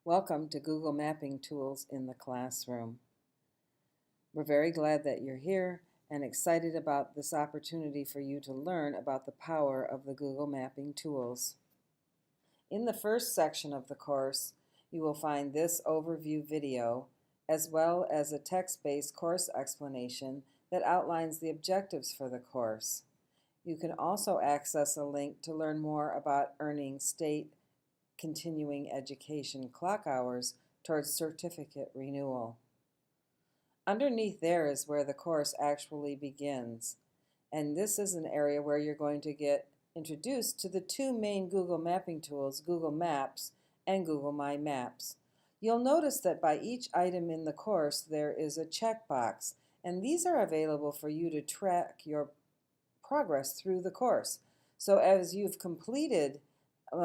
Welcome to Google Mapping Tools in the Classroom. We're very glad that you're here and excited about this opportunity for you to learn about the power of the Google Mapping tools. In the first section of the course, you will find this overview video as well as a text-based course explanation that outlines the objectives for the course. You can also access a link to learn more about earning state continuing education clock hours towards certificate renewal. Underneath there is where the course actually begins, and this is an area where you're going to get introduced to the two main Google Mapping tools, Google Maps and Google My Maps. You'll notice that by each item in the course there is a checkbox, and these are available for you to track your progress through the course. So as you've completed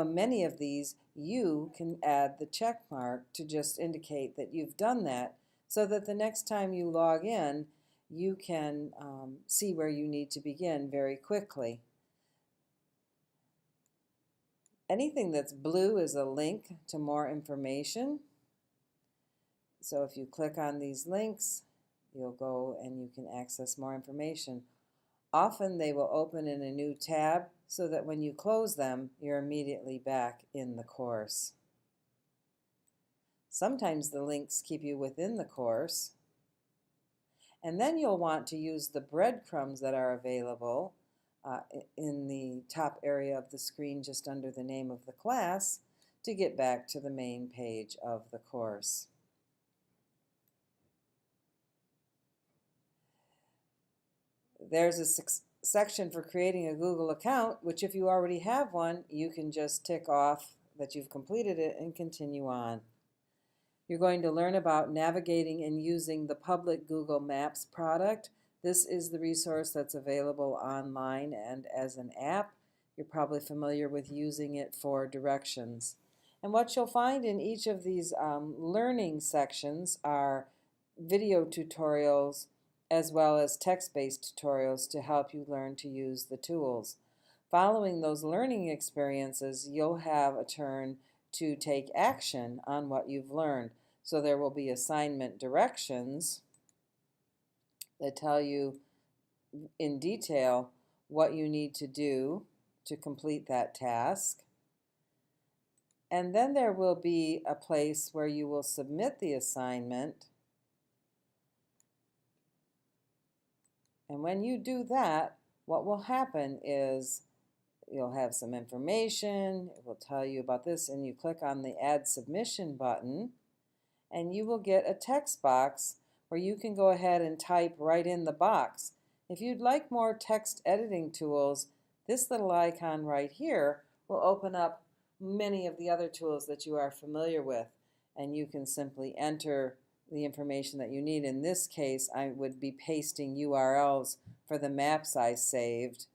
many of these, you can add the check mark to just indicate that you've done that, so that the next time you log in, you can see where you need to begin very quickly. Anything that's blue is a link to more information. So if you click on these links, you'll go and you can access more information. Often they will open in a new tab so that when you close them, you're immediately back in the course. Sometimes the links keep you within the course. And then you'll want to use the breadcrumbs that are available in the top area of the screen just under the name of the class to get back to the main page of the course. There's a section for creating a Google account, which if you already have one, you can just tick off that you've completed it and continue on. You're going to learn about navigating and using the public Google Maps product. This is the resource that's available online and as an app. You're probably familiar with using it for directions. And what you'll find in each of these learning sections are video tutorials as well as text-based tutorials to help you learn to use the tools. Following those learning experiences, you'll have a turn to take action on what you've learned. So there will be assignment directions that tell you in detail what you need to do to complete that task. And then there will be a place where you will submit the assignment. And when you do that, what will happen is you'll have some information, it will tell you about this, and you click on the Add Submission button, and you will get a text box where you can go ahead and type right in the box. If you'd like more text editing tools, this little icon right here will open up many of the other tools that you are familiar with, and you can simply enter the information that you need. In this case, I would be pasting URLs for the maps I saved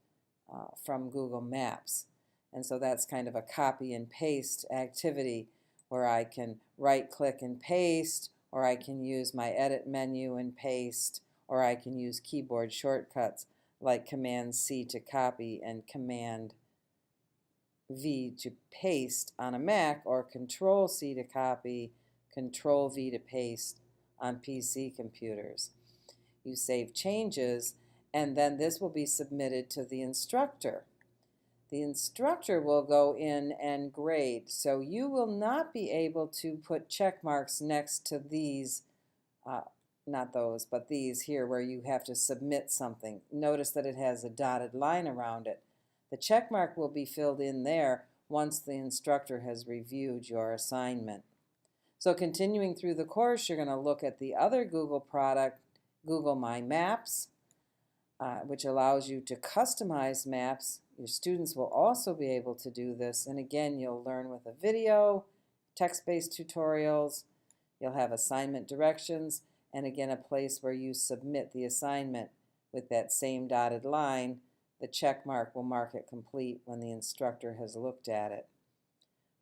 from Google Maps. And so that's kind of a copy and paste activity where I can right-click and paste, or I can use my edit menu and paste, or I can use keyboard shortcuts like Command-C to copy and Command-V to paste on a Mac, or Control-C to copy, Control-V to paste on PC computers. You save changes, and then this will be submitted to the instructor. The instructor will go in and grade, so you will not be able to put check marks next to these, not those, but these here where you have to submit something. Notice that it has a dotted line around it. The check mark will be filled in there once the instructor has reviewed your assignment. So continuing through the course, you're going to look at the other Google product, Google My Maps, which allows you to customize maps. Your students will also be able to do this, and again, you'll learn with a video, text-based tutorials, you'll have assignment directions, and again, a place where you submit the assignment with that same dotted line. The check mark will mark it complete when the instructor has looked at it.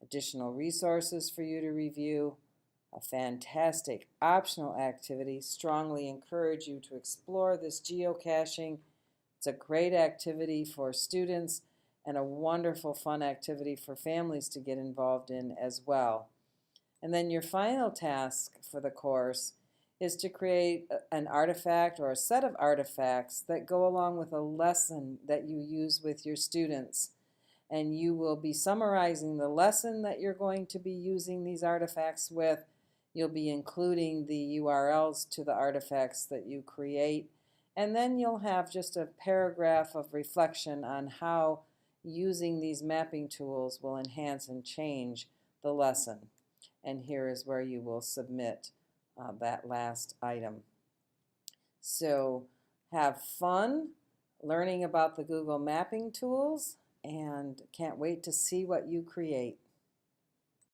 Additional resources for you to review. A fantastic optional activity. Strongly encourage you to explore this geocaching. It's a great activity for students and a wonderful fun activity for families to get involved in as well. And then your final task for the course is to create an artifact or a set of artifacts that go along with a lesson that you use with your students. And you will be summarizing the lesson that you're going to be using these artifacts with. You'll be including the URLs to the artifacts that you create. And then you'll have just a paragraph of reflection on how using these mapping tools will enhance and change the lesson. And here is where you will submit that last item. So have fun learning about the Google mapping tools, and can't wait to see what you create.